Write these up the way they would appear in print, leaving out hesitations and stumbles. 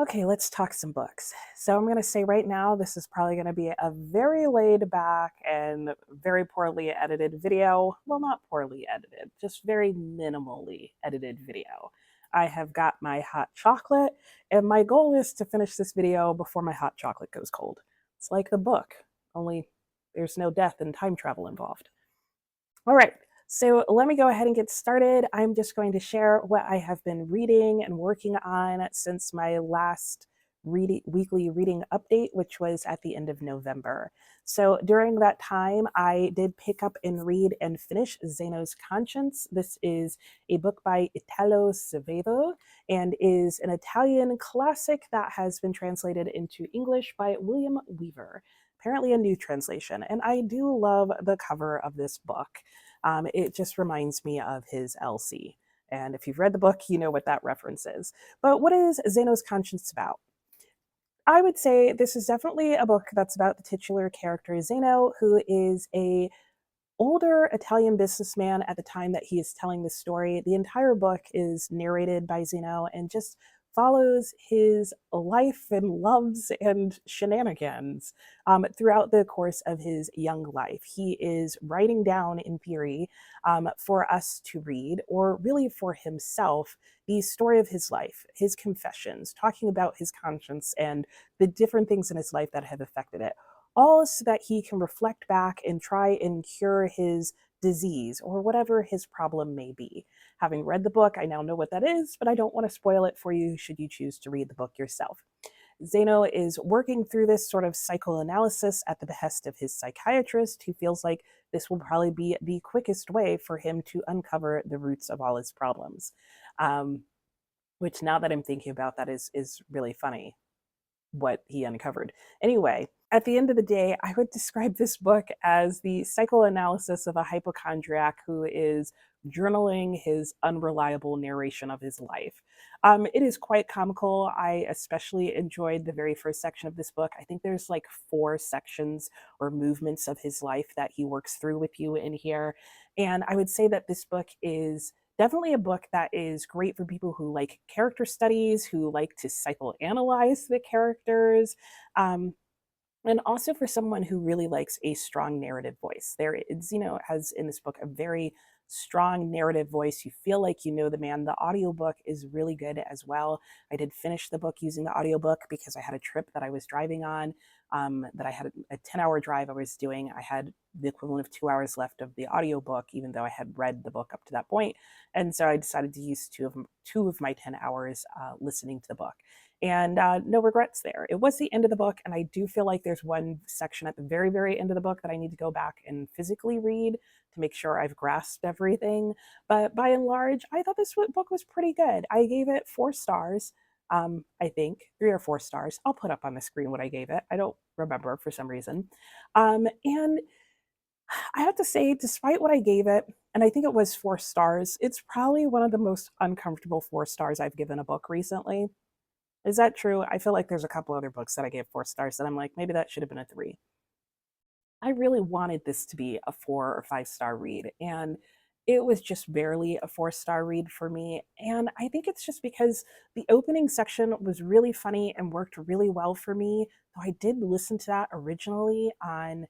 Okay, let's talk some books. So I'm going to say right now, this is probably going to be a very laid back and very poorly edited video. Well, not poorly edited, just very minimally edited video. I have got my hot chocolate, and my goal is to finish this video before my hot chocolate goes cold. It's like the book, only there's no death and time travel involved. All right, so let me go ahead and get started. I'm just going to share what I have been reading and working on since my last weekly reading update, which was at the end of November. So during that time, I did pick up and read and finish Zeno's Conscience. This is a book by Italo Svevo and is an Italian classic that has been translated into English by William Weaver. Apparently a new translation, and I do love the cover of this book. It just reminds me of his Elsie. And if you've read the book, you know what that reference is. But what is Zeno's Conscience about? I would say this is definitely a book that's about the titular character Zeno, who is a older Italian businessman at the time that he is telling the story. The entire book is narrated by Zeno and just follows his life and loves and shenanigans throughout the course of his young life. He is writing down, in theory, for us to read, or really for himself, the story of his life, his confessions, talking about his conscience and the different things in his life that have affected it, all so that he can reflect back and try and cure his disease or whatever his problem may be. Having read the book, I now know what that is, but I don't want to spoil it for you should you choose to read the book yourself. Zeno is working through this sort of psychoanalysis at the behest of his psychiatrist, who feels like this will probably be the quickest way for him to uncover the roots of all his problems. Um, which, now that I'm thinking about that, is really funny what he uncovered. Anyway, at the end of the day, I would describe this book as the psychoanalysis of a hypochondriac who is journaling his unreliable narration of his life. It is quite comical. I especially enjoyed the very first section of this book. I think there's like 4 sections or movements of his life that he works through with you in here. And I would say that this book is definitely a book that is great for people who like character studies, who like to psychoanalyze the characters, um, and also for someone who really likes a strong narrative voice. Zeno has in this book a very strong narrative voice. You feel like you know the man. The audiobook is really good as well. I did finish the book using the audiobook because I had a trip that I was driving on, that I had a 10-hour drive I was doing. I had the equivalent of 2 hours left of the audiobook, even though I had read the book up to that point. And so I decided to use two of my 10 hours listening to the book, and no regrets there. It was the end of the book, and I do feel like there's one section at the very, very end of the book that I need to go back and physically read to make sure I've grasped everything. But by and large, I thought this book was pretty good. I gave it 4 stars. I think 3 or 4 stars. I'll put up on the screen what I gave it. I don't remember for some reason. And I have to say, despite what I gave it, and I think it was 4 stars, it's probably one of the most uncomfortable 4 stars I've given a book recently. Is that true? I feel like there's a couple other books that I gave 4 stars that I'm like, maybe that should have been a 3. I really wanted this to be a 4 or 5 star read, and it was just barely a 4 star read for me. And I think it's just because the opening section was really funny and worked really well for me. Though I did listen to that originally on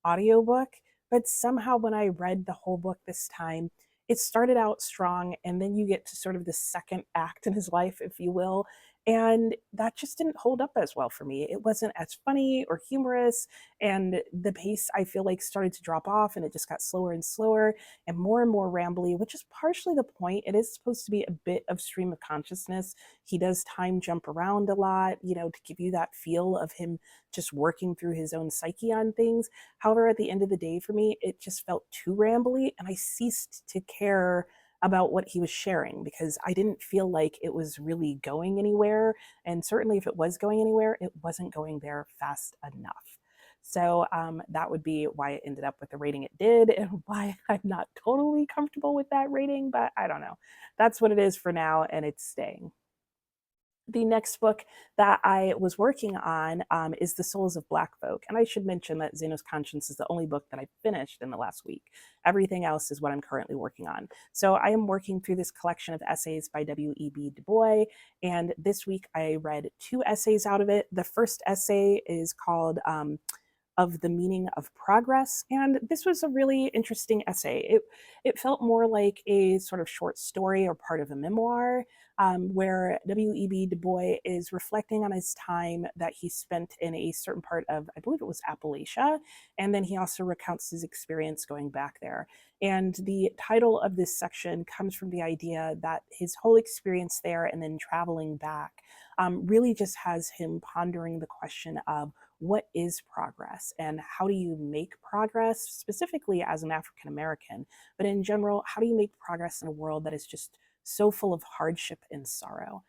audiobook, but somehow when I read the whole book this time, it started out strong, and then you get to sort of the second act in his life, if you will. And that just didn't hold up as well for me. It wasn't as funny or humorous, and the pace I feel like started to drop off, and it just got slower and slower and more rambly, which is partially the point. It is supposed to be a bit of stream of consciousness. He does time jump around a lot, to give you that feel of him just working through his own psyche on things. However, at the end of the day, for me, it just felt too rambly, and I ceased to care about what he was sharing because I didn't feel like it was really going anywhere. And certainly, if it was going anywhere, it wasn't going there fast enough. So that would be why it ended up with the rating it did, and why I'm not totally comfortable with that rating, but I don't know. That's what it is for now, and it's staying. The next book that I was working on is The Souls of Black Folk. And I should mention that Zeno's Conscience is the only book that I finished in the last week. Everything else is what I'm currently working on. So I am working through this collection of essays by W.E.B. DuBois. And this week I read 2 essays out of it. The first essay is called Of the Meaning of Progress. And this was a really interesting essay. It felt more like a sort of short story or part of a memoir, where W.E.B. Du Bois is reflecting on his time that he spent in a certain part of, I believe it was Appalachia, and then he also recounts his experience going back there. And the title of this section comes from the idea that his whole experience there and then traveling back really just has him pondering the question of what is progress and how do you make progress, specifically as an African American, but in general, how do you make progress in a world that is just so full of hardship and sorrow?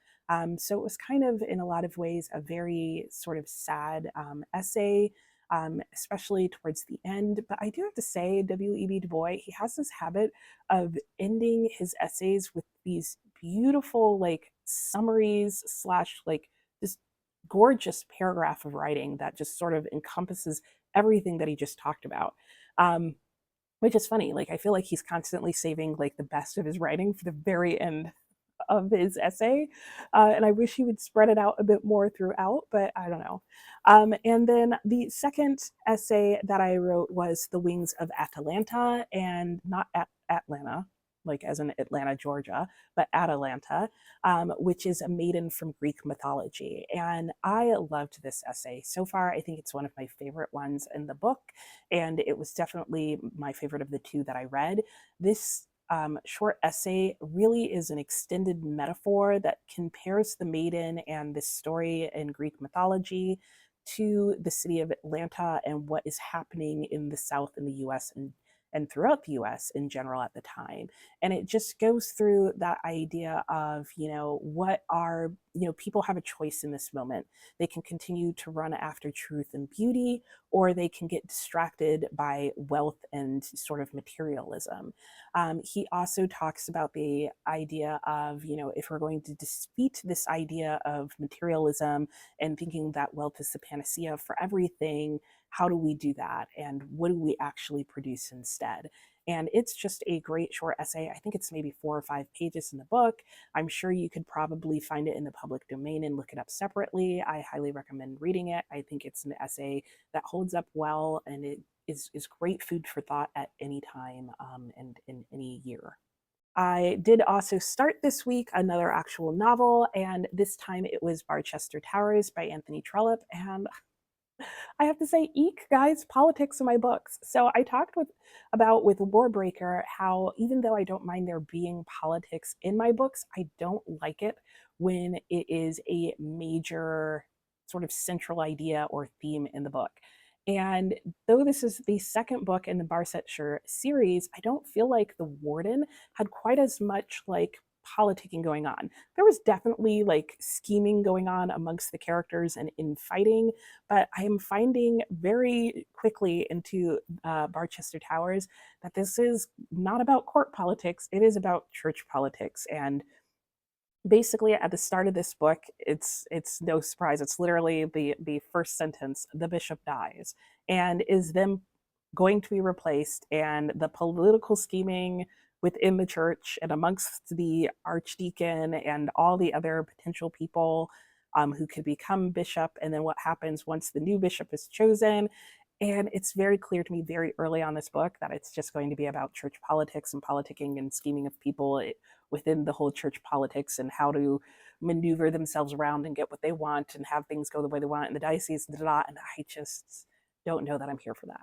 So it was kind of, in a lot of ways, a very sort of sad essay, especially towards the end. But I do have to say, W.E.B. Du Bois, he has this habit of ending his essays with these beautiful, like, summaries slash, like, this gorgeous paragraph of writing that just sort of encompasses everything that he just talked about. Which is funny. Like, I feel like he's constantly saving like the best of his writing for the very end of his essay. And I wish he would spread it out a bit more throughout, but I don't know. And then the second essay that I wrote was The Wings of Atalanta, and not Atlanta, like as in Atlanta, Georgia, but Atalanta, which is a maiden from Greek mythology. And I loved this essay. So far, I think it's one of my favorite ones in the book, and it was definitely my favorite of the 2 that I read. This short essay really is an extended metaphor that compares the maiden and this story in Greek mythology to the city of Atlanta and what is happening in the South in the US and throughout the US in general at the time. And it just goes through that idea of, what are, people have a choice in this moment. They can continue to run after truth and beauty, or they can get distracted by wealth and sort of materialism. He also talks about the idea of, if we're going to defeat this idea of materialism and thinking that wealth is the panacea for everything, how do we do that? And what do we actually produce instead? And it's just a great short essay. I think it's maybe 4 or 5 pages in the book. I'm sure you could probably find it in the public domain and look it up separately. I highly recommend reading it. I think it's an essay that holds up well, and it is great food for thought at any time and in any year. I did also start this week another actual novel, and this time it was Barchester Towers by Anthony Trollope. And I have to say, eek, guys, politics in my books. So I talked about with Warbreaker how, even though I don't mind there being politics in my books, I don't like it when it is a major sort of central idea or theme in the book. And though this is the second book in the Barchester series, I don't feel like the Warden had quite as much like politicking going on. There was definitely like scheming going on amongst the characters and infighting, but I am finding very quickly into Barchester Towers that this is not about court politics, it is about church politics. And basically at the start of this book, it's no surprise, it's literally the first sentence: the bishop dies, and is then going to be replaced, and the political scheming within the church and amongst the archdeacon and all the other potential people who could become bishop, and then what happens once the new bishop is chosen. And it's very clear to me very early on this book that it's just going to be about church politics and politicking and scheming of people within the whole church politics and how to maneuver themselves around and get what they want and have things go the way they want in the diocese. And I just don't know that I'm here for that.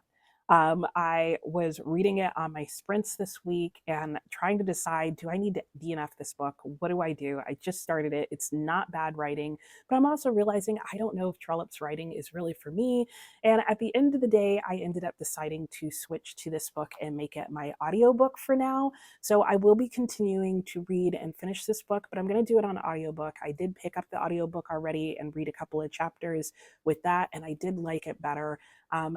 I was reading it on my sprints this week and trying to decide, do I need to DNF this book? What do? I just started it. It's not bad writing, but I'm also realizing I don't know if Trollope's writing is really for me. And at the end of the day, I ended up deciding to switch to this book and make it my audiobook for now. So I will be continuing to read and finish this book, but I'm going to do it on audiobook. I did pick up the audiobook already and read a couple of chapters with that, and I did like it better. But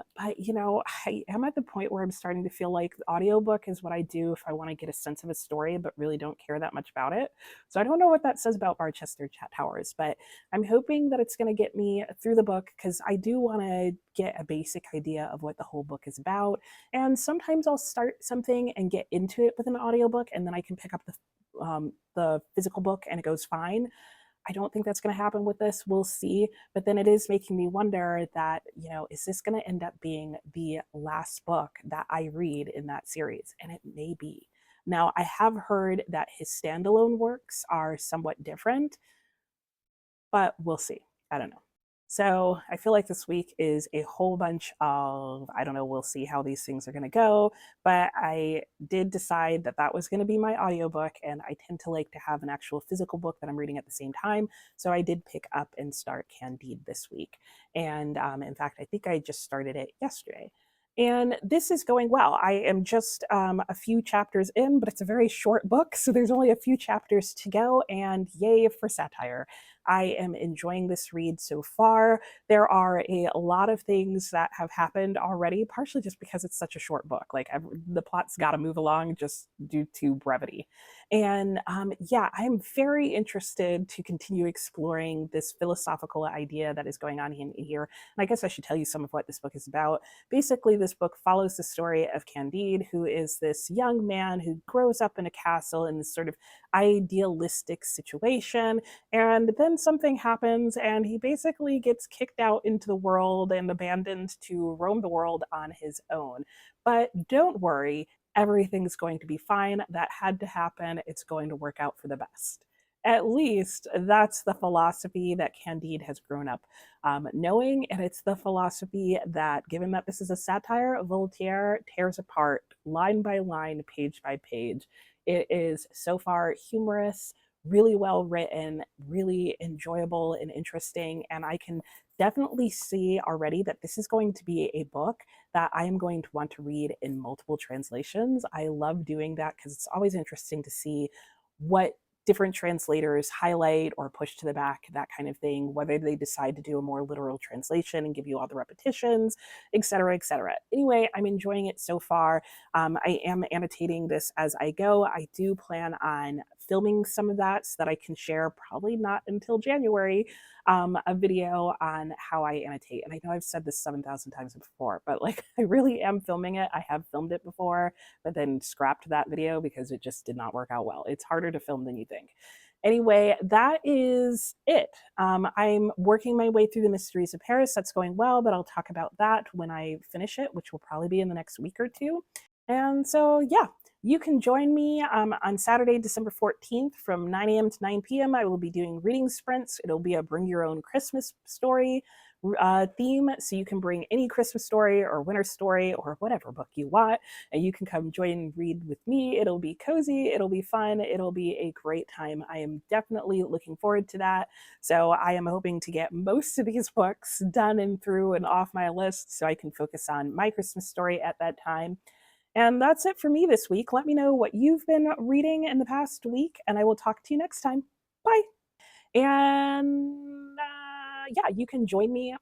I am at the point where I'm starting to feel like the audiobook is what I do if I want to get a sense of a story, but really don't care that much about it. So I don't know what that says about Barchester Chat Towers, but I'm hoping that it's going to get me through the book because I do want to get a basic idea of what the whole book is about. And sometimes I'll start something and get into it with an audiobook, and then I can pick up the physical book and it goes fine. I don't think that's going to happen with this. We'll see. But then it is making me wonder that, is this going to end up being the last book that I read in that series? And it may be. Now, I have heard that his standalone works are somewhat different, but we'll see. I don't know. So I feel like this week is a whole bunch of, I don't know, we'll see how these things are going to go. But I did decide that that was going to be my audiobook, and I tend to like to have an actual physical book that I'm reading at the same time. So I did pick up and start Candide this week. And in fact, I think I just started it yesterday. And this is going well. I am just a few chapters in, but it's a very short book. So there's only a few chapters to go, and yay for satire. I am enjoying this read so far. There are a lot of things that have happened already, partially just because it's such a short book. Like the plot's got to move along just due to brevity. And yeah, I'm very interested to continue exploring this philosophical idea that is going on in here. And I guess I should tell you some of what this book is about. Basically, this book follows the story of Candide, who is this young man who grows up in a castle in this sort of idealistic situation, and then something happens and he basically gets kicked out into the world and abandoned to roam the world on his own. But don't worry, everything's going to be fine. That had to happen. It's going to work out for the best. At least that's the philosophy that Candide has grown up knowing. And it's the philosophy that, given that this is a satire, Voltaire tears apart line by line, page by page. It is so far humorous, really well written, really enjoyable and interesting. And I can definitely see already that this is going to be a book that I am going to want to read in multiple translations. I love doing that because it's always interesting to see what different translators highlight or push to the back, that kind of thing, whether they decide to do a more literal translation and give you all the repetitions, et cetera, et cetera. Anyway, I'm enjoying it so far. I am annotating this as I go. I do plan on filming some of that so that I can share, probably not until January, a video on how I annotate. And I know I've said this 7,000 times before, but like I really am filming it. I have filmed it before, but then scrapped that video because it just did not work out well. It's harder to film than you think. Anyway, that is it. I'm working my way through the Mysteries of Paris. That's going well, but I'll talk about that when I finish it, which will probably be in the next week or two. And so, yeah, you can join me on Saturday, December 14th from 9 a.m. to 9 p.m. I will be doing reading sprints. It'll be a bring your own Christmas story theme. So you can bring any Christmas story or winter story or whatever book you want, and you can come join and read with me. It'll be cozy. It'll be fun. It'll be a great time. I am definitely looking forward to that. So I am hoping to get most of these books done and through and off my list so I can focus on my Christmas story at that time. And that's it for me this week. Let me know what you've been reading in the past week, and I will talk to you next time. Bye. And yeah, you can join me